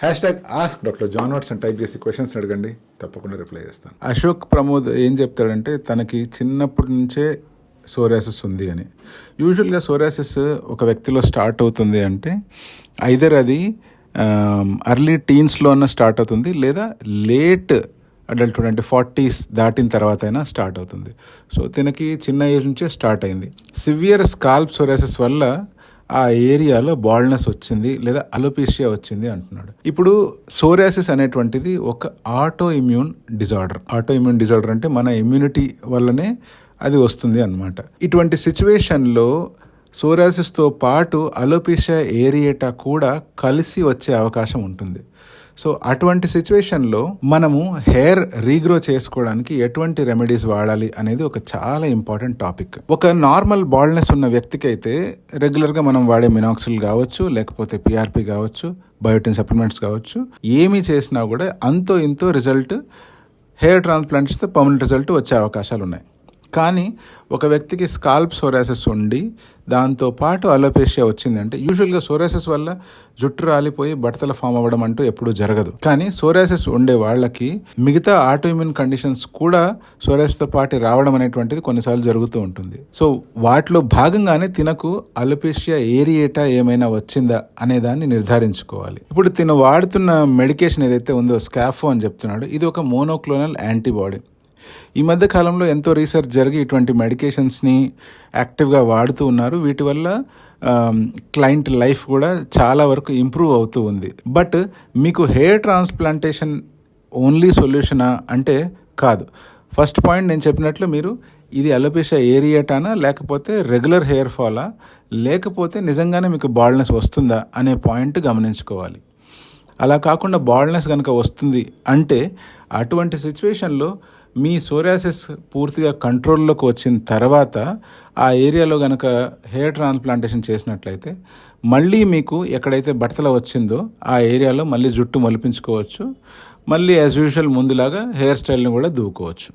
Ask doctor John Watson type చేసి questions అడగండి, తప్పకుండా రిప్లై చేస్తాను. అశోక్ ప్రమోద్ ఏం చెప్తాడంటే తనకి చిన్నప్పటి నుంచే సోరియాసిస్ ఉంది అని. యూజువల్గా సోరియాసిస్ ఒక వ్యక్తిలో స్టార్ట్ అవుతుంది అంటే ఐదర్ అది అర్లీ టీన్స్లో అన్న స్టార్ట్ అవుతుంది, లేదా లేట్ అడల్ట్హుడ్ అంటే 40s దాటిన తర్వాత అయినా స్టార్ట్ అవుతుంది. సో తనకి చిన్న ఏజ్ నుంచే స్టార్ట్ అయింది. సివియర్ స్కాల్ప్ సోరియాసిస్ వల్ల ఆ ఏరియాలో బాల్డ్నెస్ వచ్చింది లేదా అలోపేషియా వచ్చింది అంటున్నాడు. ఇప్పుడు సోరియాసిస్ అనేటువంటిది ఒక ఆటో ఇమ్యూన్ డిజార్డర్ అంటే మన ఇమ్యూనిటీ వల్లనే అది వస్తుంది అన్నమాట. ఇటువంటి సిచ్యువేషన్లో సోరియాసిస్తో పాటు అలోపేషియా ఏరియేటా కూడా కలిసి వచ్చే అవకాశం ఉంటుంది. సో అటువంటి సిచ్యువేషన్లో మనము హెయిర్ రీగ్రో చేసుకోవడానికి ఎటువంటి రెమెడీస్ వాడాలి అనేది ఒక చాలా ఇంపార్టెంట్ టాపిక్. ఒక నార్మల్ బాల్డ్నెస్ ఉన్న వ్యక్తికి అయితే రెగ్యులర్గా మనం వాడే మినాక్సిల్ కావచ్చు, లేకపోతే పిఆర్పి కావచ్చు, బయోటిన్ సప్లిమెంట్స్ కావచ్చు, ఏమీ చేసినా కూడా అంతో ఇంతో రిజల్ట్ హెయిర్ ట్రాన్స్ప్లాంట్స్తో పర్మనెంట్ రిజల్ట్ వచ్చే అవకాశాలు ఉన్నాయి. కానీ ఒక వ్యక్తికి స్కాల్ప్ సోరియాసిస్ ఉండి దాంతోపాటు అలోపేషియా వచ్చిందంటే, యూజువల్గా సోరియాసిస్ వల్ల జుట్టు రాలిపోయి బట్టతల ఫామ్ అవ్వడం అంటూ ఎప్పుడూ జరగదు. కానీ సోరియాసిస్ ఉండే వాళ్ళకి మిగతా ఆటోఇమ్యూన్ కండిషన్స్ కూడా సోరియాసిస్తో పాటు రావడం అనేటువంటిది కొన్నిసార్లు జరుగుతూ ఉంటుంది. సో వాటిలో భాగంగానే తినకు అలోపేషియా ఏరియేటా ఏమైనా వచ్చిందా అనే దాన్ని నిర్ధారించుకోవాలి. ఇప్పుడు తిను వాడుతున్న మెడికేషన్ ఏదైతే ఉందో స్కాఫో అని చెప్తున్నాడు, ఇది ఒక మోనోక్లోనల్ యాంటీబాడీ. ఈ మధ్య కాలంలో ఎంతో రీసెర్చ్ జరిగి ఇటువంటి మెడికేషన్స్ని యాక్టివ్గా వాడుతూ ఉన్నారు. వీటి వల్ల క్లయింట్ లైఫ్ కూడా చాలా వరకు ఇంప్రూవ్ అవుతూ ఉంది. బట్ మీకు హెయిర్ ట్రాన్స్ప్లాంటేషన్ ఓన్లీ సొల్యూషనా అంటే కాదు. ఫస్ట్ పాయింట్ నేను చెప్పినట్లు మీరు ఇది అలోపేషియా ఏరియేటానా, లేకపోతే రెగ్యులర్ హెయిర్ ఫాలా, లేకపోతే నిజంగానే మీకు బాల్డ్నెస్ వస్తుందా అనే పాయింట్ గమనించుకోవాలి. అలా కాకుండా బాల్డ్నెస్ కనుక వస్తుంది అంటే అటువంటి సిచ్యువేషన్లో మీ సోరియాసిస్ పూర్తిగా కంట్రోల్లోకి వచ్చిన తర్వాత ఆ ఏరియాలో కనుక హెయిర్ ట్రాన్స్ప్లాంటేషన్ చేసినట్లయితే మళ్ళీ మీకు ఎక్కడైతే బట్టతల వచ్చిందో ఆ ఏరియాలో మళ్ళీ జుట్టు మొలిపించుకోవచ్చు. మళ్ళీ యాజ్ యూజువల్ ముందులాగా హెయిర్ స్టైల్ని కూడా దూకోవచ్చు.